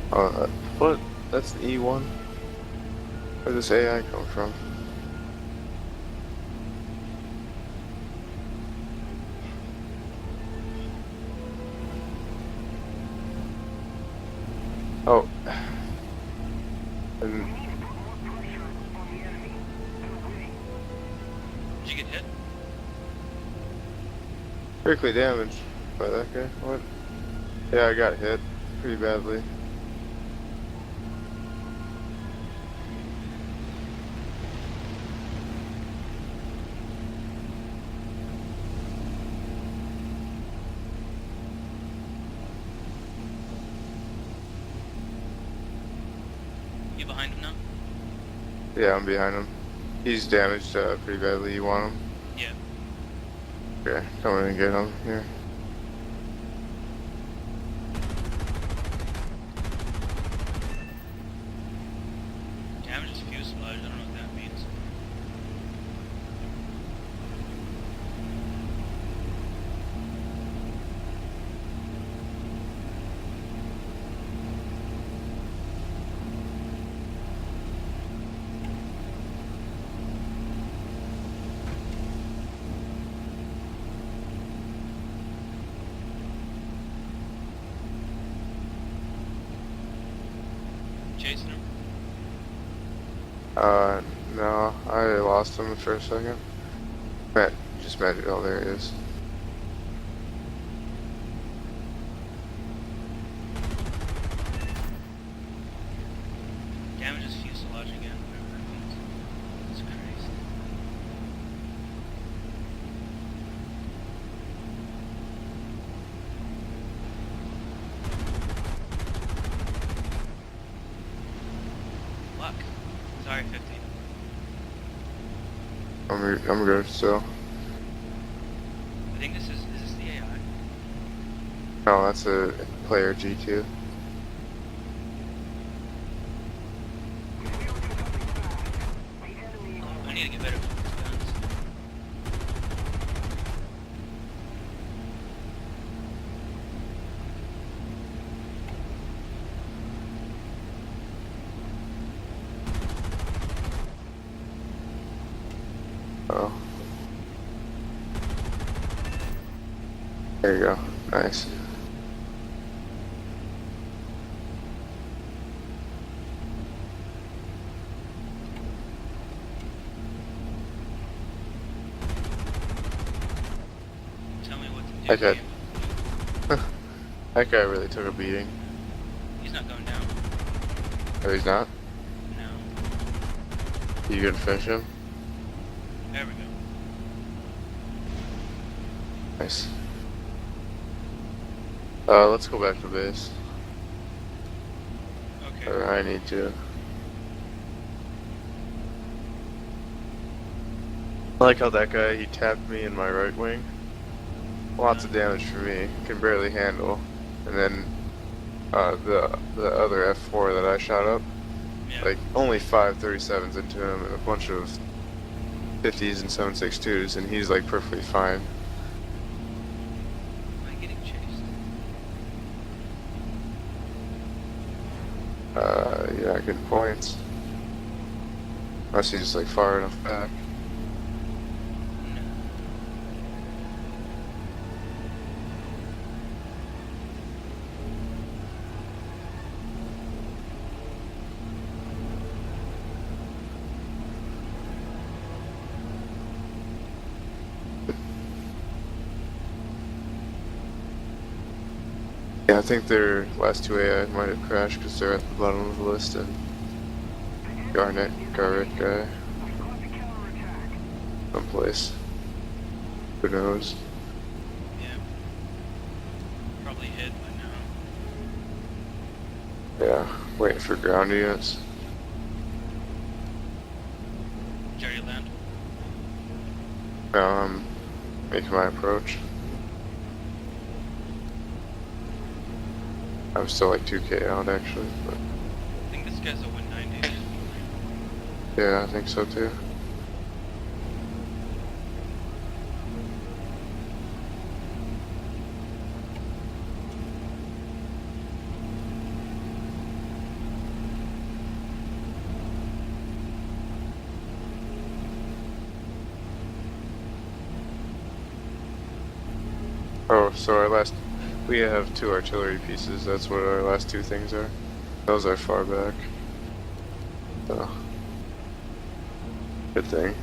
What? That's the E1? Where does this AI come from? Oh. And Did you get hit? critically damaged by that guy. What? Yeah, I got hit pretty badly. You behind him now? Yeah, I'm behind him. He's damaged pretty badly. You want him? Yeah. Okay, come in and get him here. Damage is fuselage, I don't know what that means. Chasing him? No, I lost him for a second. Just magic. Oh, there he is. Damage is fuselage again, whatever that means. It's crazy. Luck. Sorry, 50. I'm good still. I think is this the AI? No, that's a player G2. I need to get better with these guns. Oh. There you go. Nice. Tell me what to do. Okay. That guy really took a beating. He's not going down. Oh, he's not? No. You gonna finish him? There we go. Nice. Let's go back to base. Okay. Or I need to. I like how that guy, he tapped me in my right wing. Lots of damage for me. Can barely handle. And then the other F4 that I shot up, Yeah. like only 537s into him and a bunch of 50s and 7.62s, and he's like perfectly fine. Am I getting chased? Yeah, good points. Unless he's just like far enough back. No. Yeah, I think their last two AI might have crashed because they're at the bottom of the list, and Garnet guy, someplace. Who knows? Yeah. Probably hit by now. Yeah, waiting for ground units. Did you already land? Now I'm making my approach. I'm still like 2k out actually, but I think this guy's a 190. yeah, I think so too. Oh, so we have 2 artillery pieces. That's what our last 2 things are. Those are far back. So, good thing.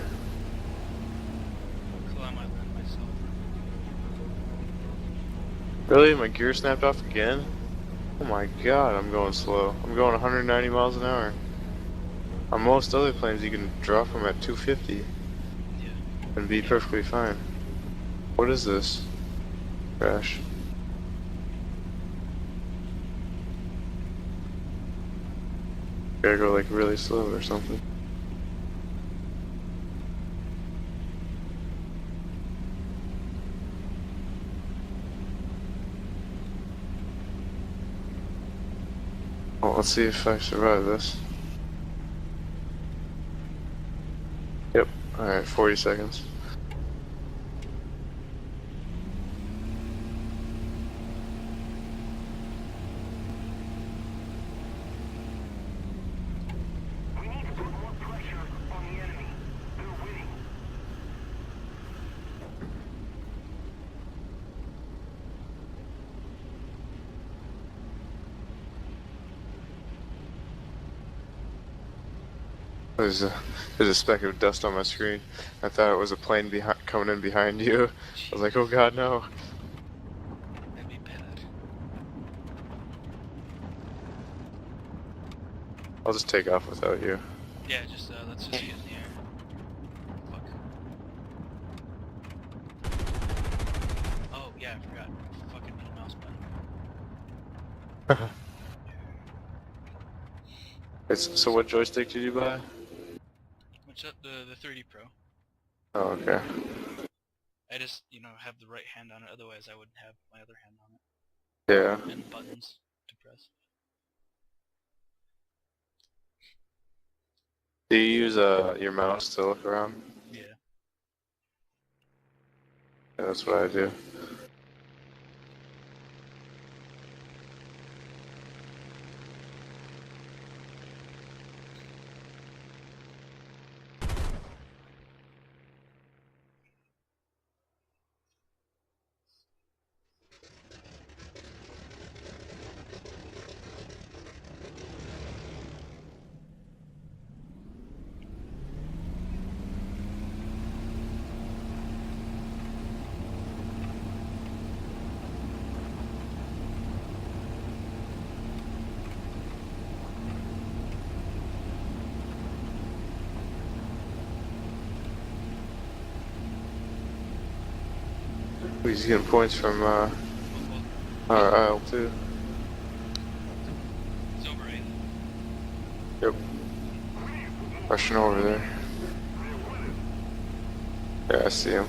Cool, I might land myself. Really? My gear snapped off again? Oh my god, I'm going slow. I'm going 190 miles an hour. On most other planes, you can drop them at 250 Yeah. and be perfectly fine. What is this? Crash. Gotta go like really slow or something. Well, let's see if I survive this. Yep. Alright, 40 seconds. We need to put more pressure on the enemy. They're winning. There's a speck of dust on my screen. I thought it was a plane coming in behind you. I was like, oh god, no. That'd be bad. I'll just take off without you. Yeah, just let's just get in the air. Fuck. Oh yeah, I forgot. Fucking hit a mouse button. So what joystick did you buy? What's up? The 30 Pro. Oh, okay. I just, have the right hand on it, otherwise I wouldn't have my other hand on it. Yeah. And buttons to press. Do you use your mouse to look around? Yeah. Yeah, that's what I do. He's getting points from Well, our aisle too. it's over 8. Yep. Rushing over there. Yeah, I see him.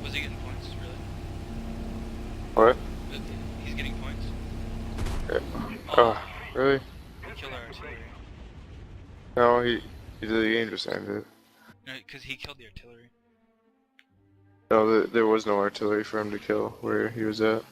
Was he getting points, really? What? He's getting points? Yeah. Oh, really? He killed our artillery. No, he did the game just ended. No, because he killed the artillery. No, there was no artillery for him to kill where he was at.